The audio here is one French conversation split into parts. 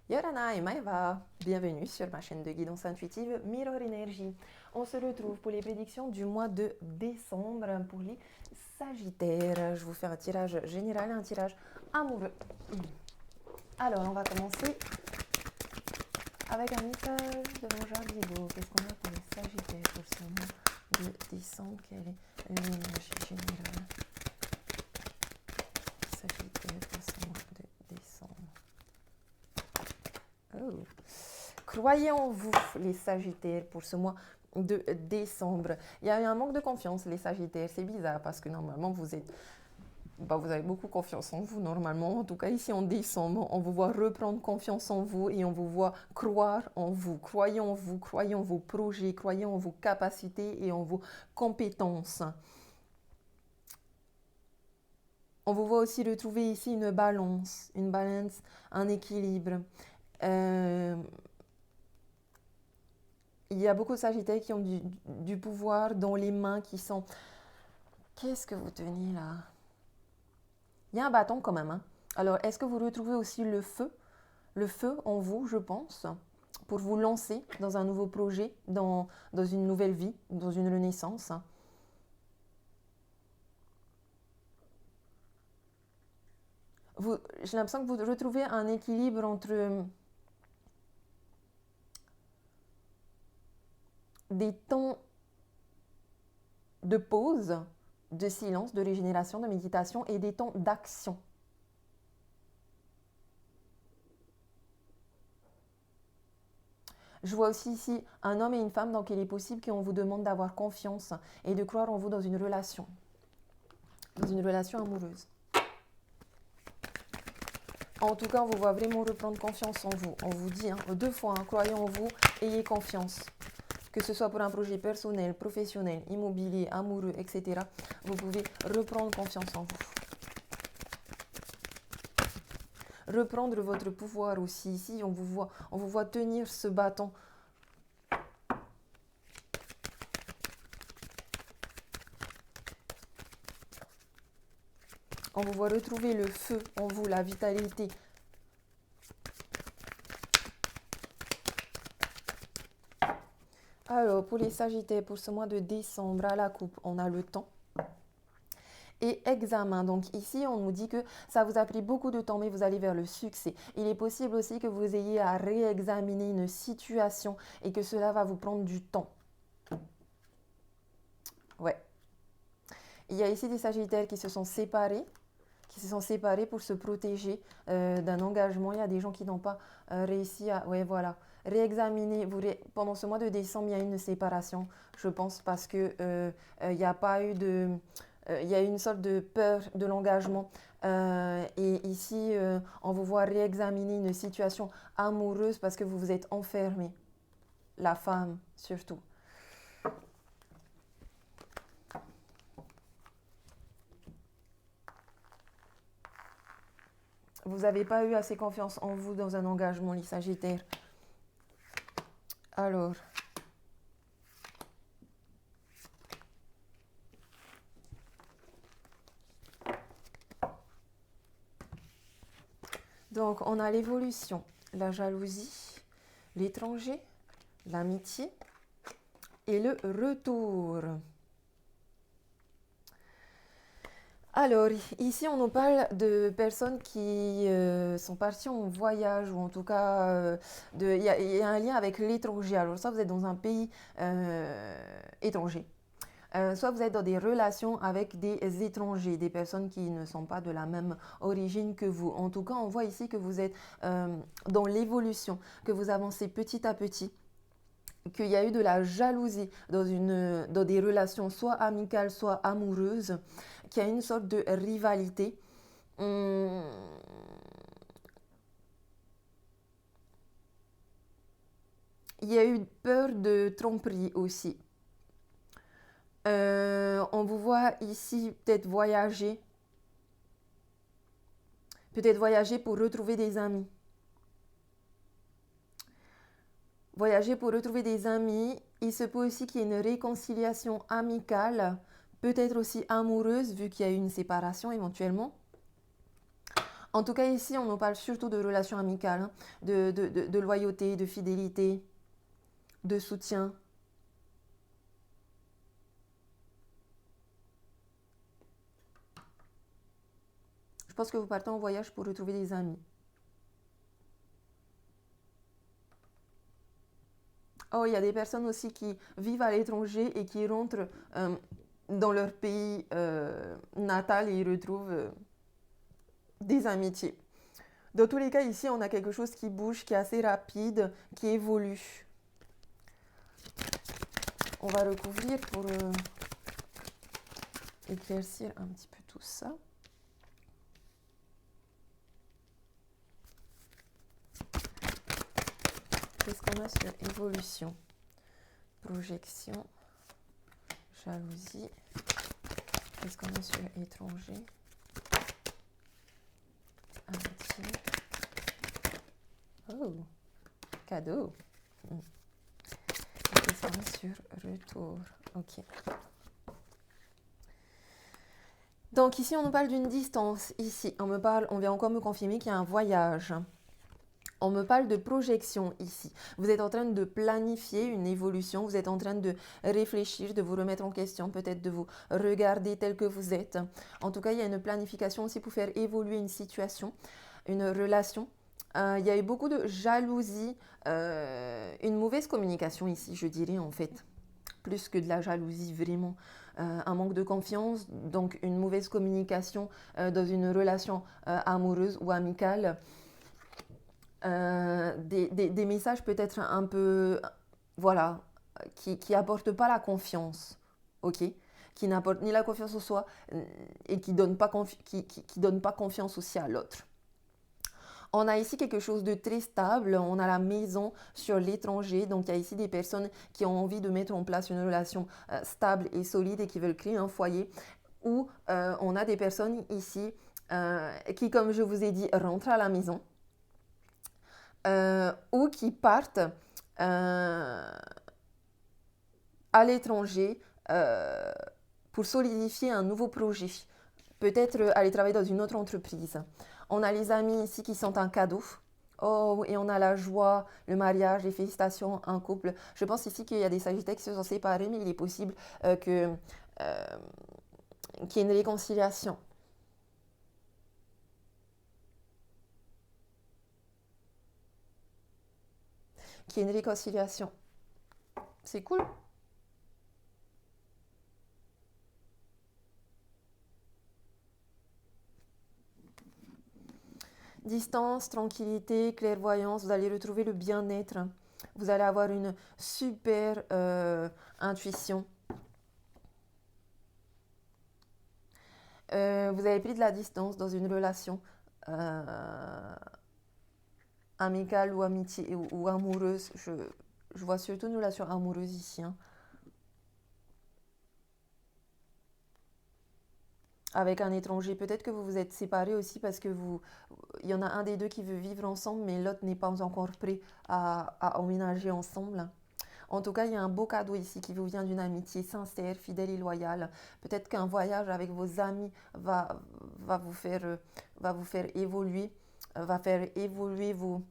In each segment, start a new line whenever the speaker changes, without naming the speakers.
Yorana et Maeva, bienvenue sur ma chaîne de guidance intuitive Mirror Energy. On se retrouve pour les prédictions du mois de décembre pour les Sagittaires. Je vous fais un tirage général et un tirage amoureux. Alors, on va commencer avec un message de l'ange Guido. Qu'est-ce qu'on a pour les Sagittaires pour ce mois de décembre? Quelle est l'énergie générale Sagittaire pour ce mois de décembre? Oh. Croyez en vous, les Sagittaires, pour ce mois de décembre. Il y a eu un manque de confiance, les Sagittaires. C'est bizarre parce que normalement, vous avez beaucoup confiance en vous, normalement. En tout cas, ici en décembre, on vous voit reprendre confiance en vous et on vous voit croire en vous. Croyez en vous, croyez en vos projets, croyez en vos capacités et en vos compétences. On vous voit aussi retrouver ici une balance, un équilibre. Il y a beaucoup de Sagittaires qui ont du pouvoir dans les mains, qui sont... Qu'est-ce que vous tenez là? Il y a un bâton quand même. Hein. Alors, est-ce que vous retrouvez aussi le feu? Le feu en vous, je pense, pour vous lancer dans un nouveau projet, dans une nouvelle vie, dans une renaissance. J'ai l'impression que vous retrouvez un équilibre entre des temps de pause, de silence, de régénération, de méditation et des temps d'action. Je vois aussi ici un homme et une femme, donc il est possible qu'on vous demande d'avoir confiance et de croire en vous dans une relation amoureuse. En tout cas, on vous voit vraiment reprendre confiance en vous. On vous dit 2 fois, croyez en vous, ayez confiance. Que ce soit pour un projet personnel, professionnel, immobilier, amoureux, etc. Vous pouvez reprendre confiance en vous. Reprendre votre pouvoir aussi. Ici, on vous voit tenir ce bâton. On vous voit retrouver le feu en vous, la vitalité. Alors, pour les Sagittaires, pour ce mois de décembre, à la coupe, on a le temps. Et examen. Donc ici, on nous dit que ça vous a pris beaucoup de temps, mais vous allez vers le succès. Il est possible aussi que vous ayez à réexaminer une situation et que cela va vous prendre du temps. Ouais. Il y a ici des Sagittaires qui se sont séparés pour se protéger d'un engagement. Il y a des gens qui n'ont pas réussi à... Ouais, voilà. Réexaminer. Pendant ce mois de décembre, il y a une séparation, je pense, parce que il n'y a pas eu de... il y a une sorte de peur de l'engagement. Et ici, on vous voit réexaminer une situation amoureuse parce que vous vous êtes enfermé. La femme, surtout. Vous n'avez pas eu assez confiance en vous dans un engagement, les Sagittaires. Alors... Donc, on a l'évolution, la jalousie, l'étranger, l'amitié et le retour. Alors, ici, on nous parle de personnes qui sont parties en voyage ou en tout cas, il y a un lien avec l'étranger. Alors, ça, vous êtes dans un pays étranger. Soit vous êtes dans des relations avec des étrangers, des personnes qui ne sont pas de la même origine que vous. En tout cas, on voit ici que vous êtes dans l'évolution, que vous avancez petit à petit, qu'il y a eu de la jalousie dans des relations soit amicales, soit amoureuses, qu'il y a une sorte de rivalité. Il y a eu peur de tromperie aussi. On vous voit ici peut-être voyager pour retrouver des amis. Voyager pour retrouver des amis. Il se peut aussi qu'il y ait une réconciliation amicale, peut-être aussi amoureuse, vu qu'il y a eu une séparation éventuellement. En tout cas, ici, on nous parle surtout de relations amicales, hein, de loyauté, de fidélité, de soutien. Je pense que vous partez en voyage pour retrouver des amis. Oh, il y a des personnes aussi qui vivent à l'étranger et qui rentrent dans leur pays natal et ils retrouvent des amitiés. Dans tous les cas, ici, on a quelque chose qui bouge, qui est assez rapide, qui évolue. On va recouvrir pour éclaircir un petit peu tout ça. Qu'est-ce qu'on a sur évolution? Projection, jalousie. Qu'est-ce qu'on a sur étranger? Amitié. Oh, cadeau. Qu'est-ce qu'on a sur retour? Ok. Donc ici, on nous parle d'une distance. Ici, on vient encore me confirmer qu'il y a un voyage. On me parle de projection ici. Vous êtes en train de planifier une évolution, vous êtes en train de réfléchir, de vous remettre en question, peut-être de vous regarder tel que vous êtes. En tout cas, il y a une planification aussi pour faire évoluer une situation, une relation. Il y a eu beaucoup de jalousie, une mauvaise communication ici, je dirais en fait. Plus que de la jalousie, vraiment. Un manque de confiance, donc une mauvaise communication dans une relation amoureuse ou amicale. Des messages peut-être un peu, voilà, qui n'apportent pas la confiance, ok? Qui n'apportent ni la confiance en soi et qui ne donnent pas, qui donnent pas confiance aussi à l'autre. On a ici quelque chose de très stable, on a la maison sur l'étranger, donc il y a ici des personnes qui ont envie de mettre en place une relation stable et solide et qui veulent créer un foyer, ou on a des personnes ici qui, comme je vous ai dit, rentrent à la maison. Ou qui partent à l'étranger pour solidifier un nouveau projet. Peut-être aller travailler dans une autre entreprise. On a les amis ici qui sont un cadeau. Oh, et on a la joie, le mariage, les félicitations, un couple. Je pense ici qu'il y a des sagittaires qui se sont séparés, mais il est possible qu'il y ait une réconciliation. Qu'il y ait une réconciliation. C'est cool. Distance, tranquillité, clairvoyance, vous allez retrouver le bien-être. Vous allez avoir une super intuition. Vous avez pris de la distance dans une relation amicale ou amitié ou amoureuse. Je vois surtout une relation amoureuse ici. Hein. Avec un étranger. Peut-être que vous vous êtes séparés aussi parce que il y en a un des deux qui veut vivre ensemble, mais l'autre n'est pas encore prêt à emménager ensemble. En tout cas, il y a un beau cadeau ici qui vous vient d'une amitié sincère, fidèle et loyale. Peut-être qu'un voyage avec vos amis va vous faire évoluer, va faire évoluer vos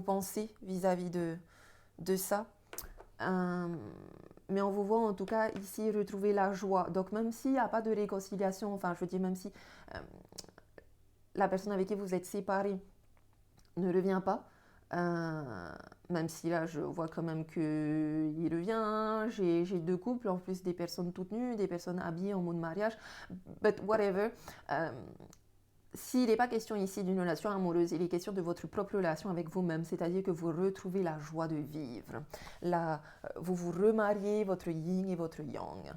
pensées vis-à-vis de ça. Mais on vous voit en tout cas ici retrouver la joie. Donc même s'il n'y a pas de réconciliation, enfin je dis même si la personne avec qui vous êtes séparés ne revient pas, même si là je vois quand même qu'il revient, j'ai deux couples, en plus des personnes toutes nues, des personnes habillées en mode mariage, but whatever. S'il n'est pas question ici d'une relation amoureuse, il est question de votre propre relation avec vous-même, c'est-à-dire que vous retrouvez la joie de vivre. Vous vous remariez votre yin et votre yang.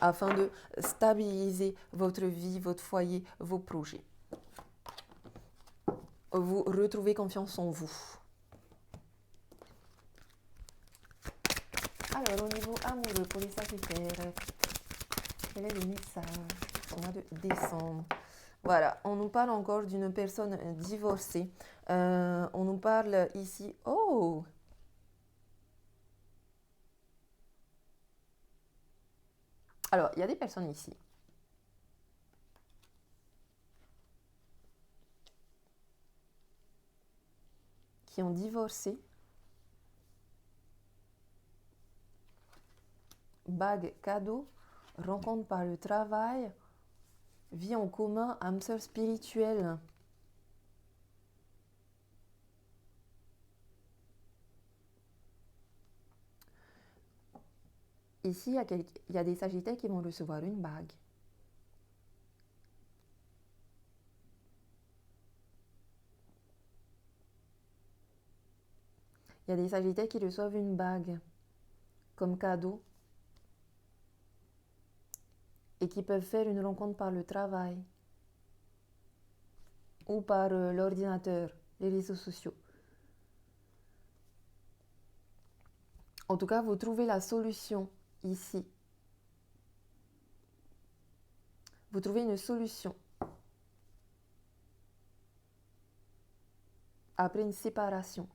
Afin de stabiliser votre vie, votre foyer, vos projets. Vous retrouvez confiance en vous. Alors, au niveau amoureux, pour les Sagittaires, quel est le message au mois de décembre? Voilà, on nous parle encore d'une personne divorcée. On nous parle ici... Oh! Alors, il y a des personnes ici qui ont divorcé. Bague, cadeau, rencontre par le travail, vie en commun, âme sœur spirituelle. Ici, il y a des Sagittaires qui vont recevoir une bague. Il y a des Sagittaires qui reçoivent une bague comme cadeau et qui peuvent faire une rencontre par le travail ou par l'ordinateur, les réseaux sociaux. En tout cas, vous trouvez la solution ici. Vous trouvez une solution après une séparation.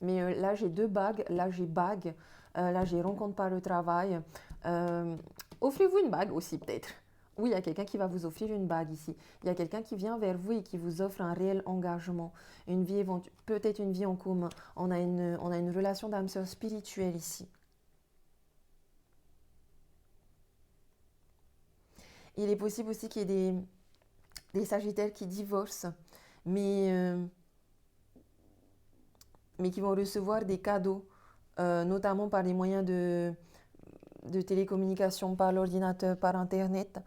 Mais là, j'ai deux bagues. Là, j'ai bague. Là, j'ai rencontre par le travail. Offrez-vous une bague aussi, peut-être. Oui, il y a quelqu'un qui va vous offrir une bague ici. Il y a quelqu'un qui vient vers vous et qui vous offre un réel engagement. Une vie peut-être une vie en commun. On a une relation d'âme sœur spirituelle ici. Il est possible aussi qu'il y ait des Sagittaires qui divorcent, mais qui vont recevoir des cadeaux, notamment par les moyens de télécommunication, par l'ordinateur, par Internet,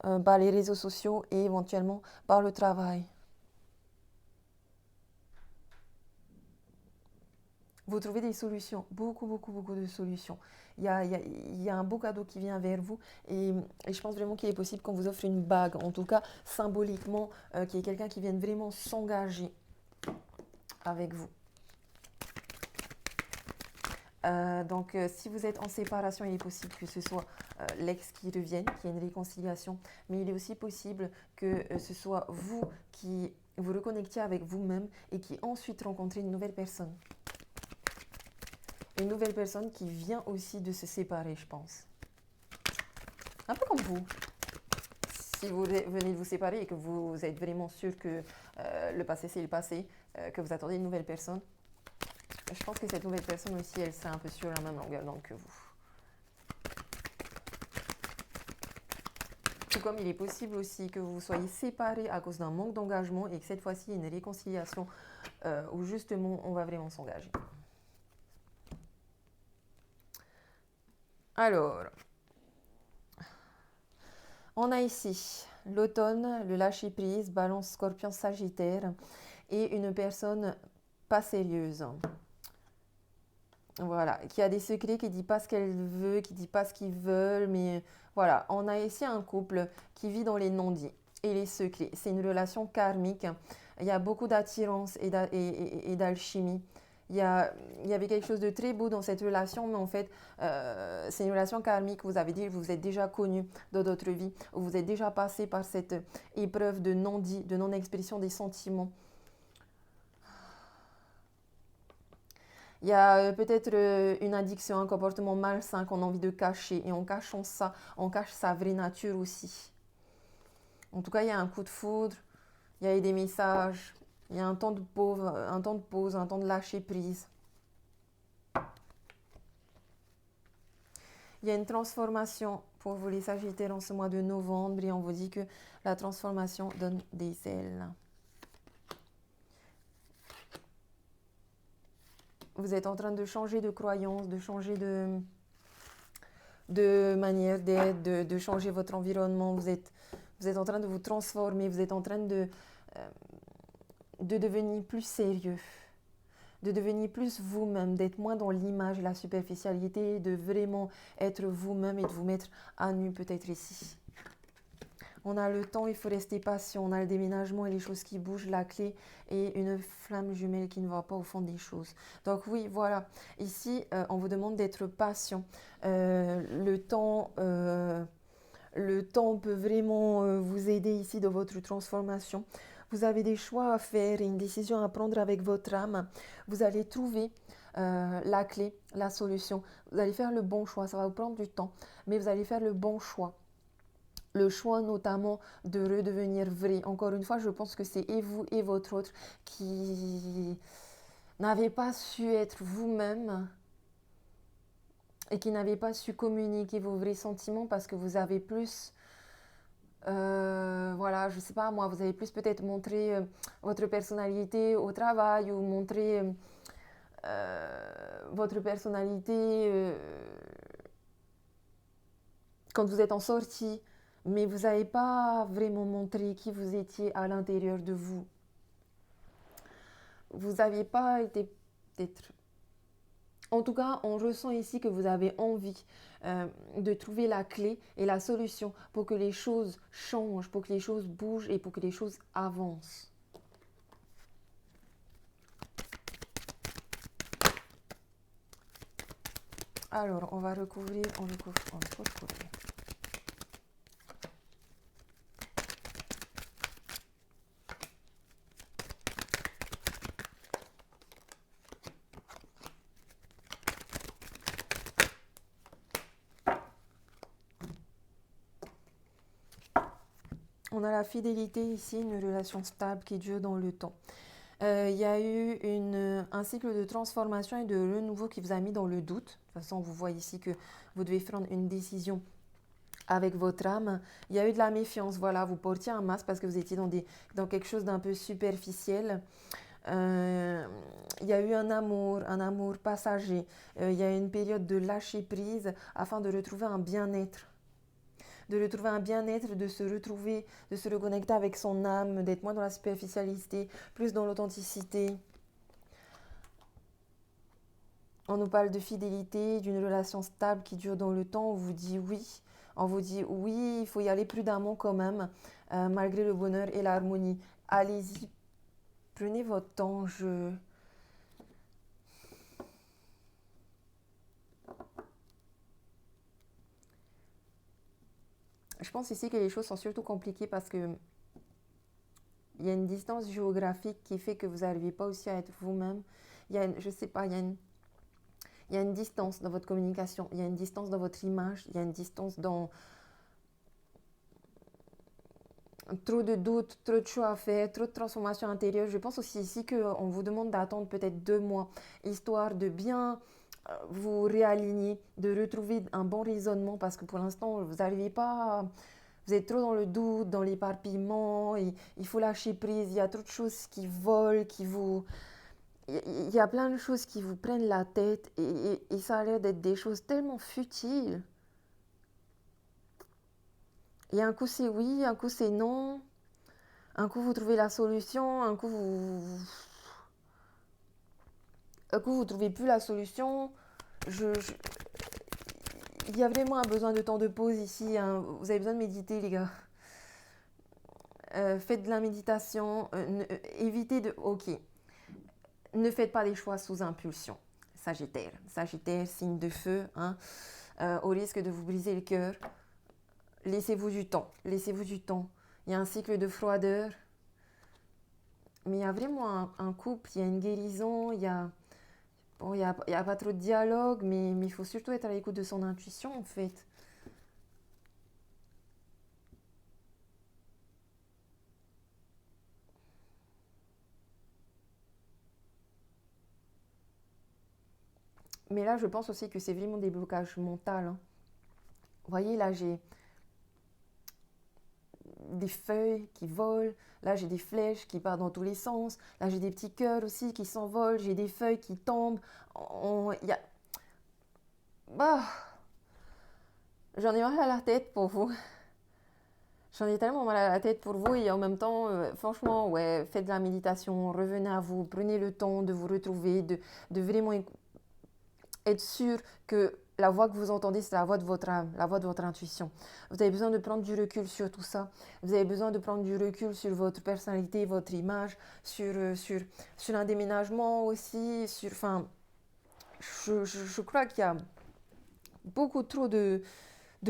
par les réseaux sociaux et éventuellement par le travail. Vous trouvez des solutions, beaucoup, beaucoup, beaucoup de solutions. Il y a un beau cadeau qui vient vers vous et je pense vraiment qu'il est possible qu'on vous offre une bague, en tout cas symboliquement, qu'il y ait quelqu'un qui vienne vraiment s'engager avec vous. Donc, si vous êtes en séparation, il est possible que ce soit l'ex qui revienne, qu'il y ait une réconciliation, mais il est aussi possible que ce soit vous qui vous reconnectiez avec vous-même et qui ensuite rencontrez une nouvelle personne. Une nouvelle personne qui vient aussi de se séparer, je pense. Un peu comme vous. Si vous venez de vous séparer et que vous êtes vraiment sûr que le passé c'est le passé, que vous attendez une nouvelle personne, je pense que cette nouvelle personne aussi, elle serait un peu sur la même longueur d'onde que vous. Tout comme il est possible aussi que vous soyez séparés à cause d'un manque d'engagement et que cette fois-ci, il y ait une réconciliation où justement, on va vraiment s'engager. Alors, on a ici l'automne, le lâcher-prise, balance, scorpion, sagittaire et une personne pas sérieuse. Voilà, qui a des secrets, qui ne dit pas ce qu'elle veut, qui ne dit pas ce qu'ils veulent, mais voilà, on a ici un couple qui vit dans les non-dits et les secrets. C'est une relation karmique, il y a beaucoup d'attirance et d'alchimie. Il y avait quelque chose de très beau dans cette relation, mais en fait, c'est une relation karmique. Vous avez dit que vous êtes déjà connu dans d'autres vies, ou vous êtes déjà passé par cette épreuve de non-dit, de non-expression des sentiments. Il y a peut-être une addiction, un comportement malsain qu'on a envie de cacher. Et en cachant ça, on cache sa vraie nature aussi. En tout cas, il y a un coup de foudre, il y a eu des messages, il y a un temps de pause, un temps de lâcher prise. Il y a une transformation pour vous les Sagittaires en ce mois de novembre et on vous dit que la transformation donne des ailes. Vous êtes en train de changer de croyance, de changer de manière d'être, de changer votre environnement. Vous êtes en train de vous transformer, vous êtes en train de devenir plus sérieux, de devenir plus vous-même, d'être moins dans l'image, la superficialité, de vraiment être vous-même et de vous mettre à nu peut-être ici. On a le temps, il faut rester patient. On a le déménagement et les choses qui bougent, la clé et une flamme jumelle qui ne va pas au fond des choses. Donc oui, voilà. Ici, on vous demande d'être patient. Le temps peut vraiment vous aider ici dans votre transformation. Vous avez des choix à faire et une décision à prendre avec votre âme. Vous allez trouver la clé, la solution. Vous allez faire le bon choix. Ça va vous prendre du temps, mais vous allez faire le bon choix. Le choix notamment de redevenir vrai. Encore une fois, je pense que c'est et vous et votre autre qui n'avez pas su être vous-même et qui n'avez pas su communiquer vos vrais sentiments parce que vous avez plus, voilà, je sais pas moi, vous avez plus peut-être montré votre personnalité au travail ou montré votre personnalité quand vous êtes en sortie, mais vous n'avez pas vraiment montré qui vous étiez à l'intérieur de vous. Vous n'aviez pas été peut-être. En tout cas, on ressent ici que vous avez envie de trouver la clé et la solution pour que les choses changent, pour que les choses bougent et pour que les choses avancent. Alors, on va recouvrir, on recouvre. On a la fidélité ici, une relation stable qui dure dans le temps. Il y a eu un cycle de transformation et de renouveau qui vous a mis dans le doute. De toute façon, vous voyez ici que vous devez prendre une décision avec votre âme. Il y a eu de la méfiance, voilà, vous portiez un masque parce que vous étiez dans quelque chose d'un peu superficiel. Il y a eu un amour passager. Il y a eu une période de lâcher prise afin de retrouver un bien-être. De se retrouver, de se reconnecter avec son âme, d'être moins dans la superficialité, plus dans l'authenticité. On nous parle de fidélité, d'une relation stable qui dure dans le temps. On vous dit oui. On vous dit oui, il faut y aller prudemment quand même, malgré le bonheur et l'harmonie. Allez-y, prenez votre temps. Je pense ici que les choses sont surtout compliquées parce que il y a une distance géographique qui fait que vous n'arrivez pas aussi à être vous-même. Je sais pas, il y a une distance dans votre communication, il y a une distance dans votre image, il y a une distance dans trop de doutes, trop de choix à faire, trop de transformations intérieures. Je pense aussi ici qu'on vous demande d'attendre peut-être 2 mois, histoire de bien vous réaligner, de retrouver un bon raisonnement parce que pour l'instant, vous n'arrivez pas, vous êtes trop dans le doute, dans l'éparpillement, il faut lâcher prise, il y a trop de choses qui volent, il y a plein de choses qui vous prennent la tête et ça a l'air d'être des choses tellement futiles. Et un coup c'est oui, un coup c'est non, un coup vous trouvez la solution, un coup vous trouvez plus la solution. Il y a vraiment un besoin de temps de pause ici, hein. Vous avez besoin de méditer les gars. Faites de la méditation, évitez de... Ok, ne faites pas des choix sous impulsion. Sagittaire, signe de feu, hein, au risque de vous briser le cœur. Laissez-vous du temps, Il y a un cycle de froideur, mais il y a vraiment un couple, il y a une guérison, bon, il y a pas trop de dialogue, mais il faut surtout être à l'écoute de son intuition en fait. Mais là, je pense aussi que c'est vraiment des blocages mentaux, hein. Vous voyez, là, j'ai des feuilles qui volent, là j'ai des flèches qui partent dans tous les sens, là j'ai des petits cœurs aussi qui s'envolent, j'ai des feuilles qui tombent. Bah, j'en ai mal à la tête pour vous. J'en ai tellement mal à la tête pour vous et en même temps, franchement, ouais, faites de la méditation, revenez à vous, prenez le temps de vous retrouver, de vraiment être sûr que la voix que vous entendez, c'est la voix de votre âme, la voix de votre intuition. Vous avez besoin de prendre du recul sur tout ça. Vous avez besoin de prendre du recul sur votre personnalité, votre image, sur un déménagement aussi. Enfin, je crois qu'il y a beaucoup trop de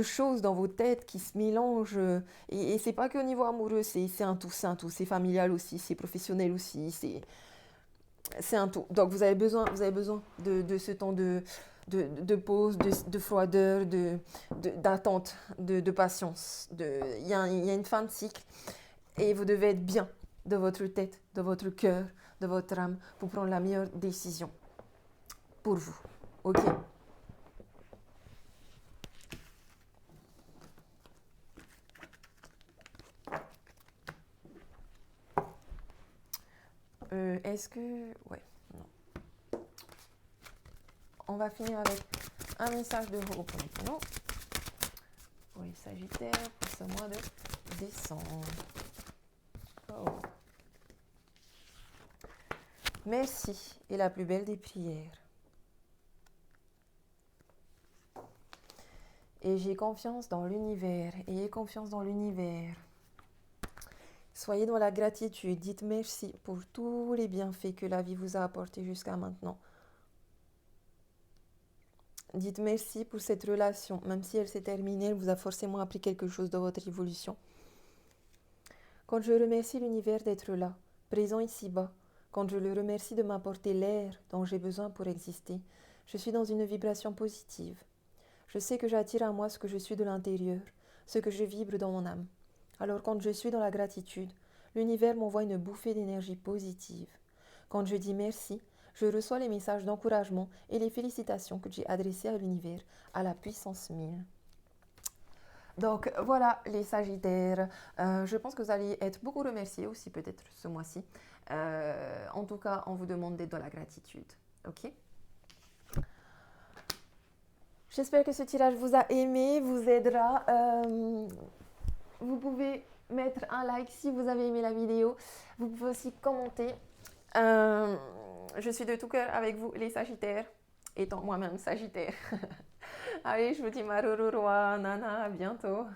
choses dans vos têtes qui se mélangent. Et c'est pas qu'au niveau amoureux, c'est un tout. C'est familial aussi, c'est professionnel aussi, c'est un tout. Donc vous avez besoin de ce temps de pause, de froideur, d'attente, de patience. Il y a une fin de cycle et vous devez être bien de votre tête, de votre cœur, de votre âme pour prendre la meilleure décision pour vous. Ok? Est-ce que... Ouais, non. On va finir avec un message de Ho'oponopono pour les Sagittaires pour ce mois de décembre. Oh. Merci est la plus belle des prières. Et j'ai confiance dans l'univers. Ayez confiance dans l'univers. Soyez dans la gratitude. Dites merci pour tous les bienfaits que la vie vous a apportés jusqu'à maintenant. Dites merci pour cette relation. Même si elle s'est terminée, elle vous a forcément appris quelque chose de votre évolution. Quand je remercie l'univers d'être là, présent ici-bas, quand je le remercie de m'apporter l'air dont j'ai besoin pour exister, je suis dans une vibration positive. Je sais que j'attire à moi ce que je suis de l'intérieur, ce que je vibre dans mon âme. Alors quand je suis dans la gratitude, l'univers m'envoie une bouffée d'énergie positive. Quand je dis merci, je reçois les messages d'encouragement et les félicitations que j'ai adressées à l'univers à la puissance 1000. Donc voilà les Sagittaires, je pense que vous allez être beaucoup remerciés aussi peut-être ce mois-ci. En tout cas, on vous demande d'être dans la gratitude. Ok? J'espère que ce tirage vous a aimé, vous aidera. Vous pouvez mettre un like si vous avez aimé la vidéo. Vous pouvez aussi commenter. Je suis de tout cœur avec vous les Sagittaires, étant moi-même Sagittaire. Allez, je vous dis Marororoa, Nana, à bientôt.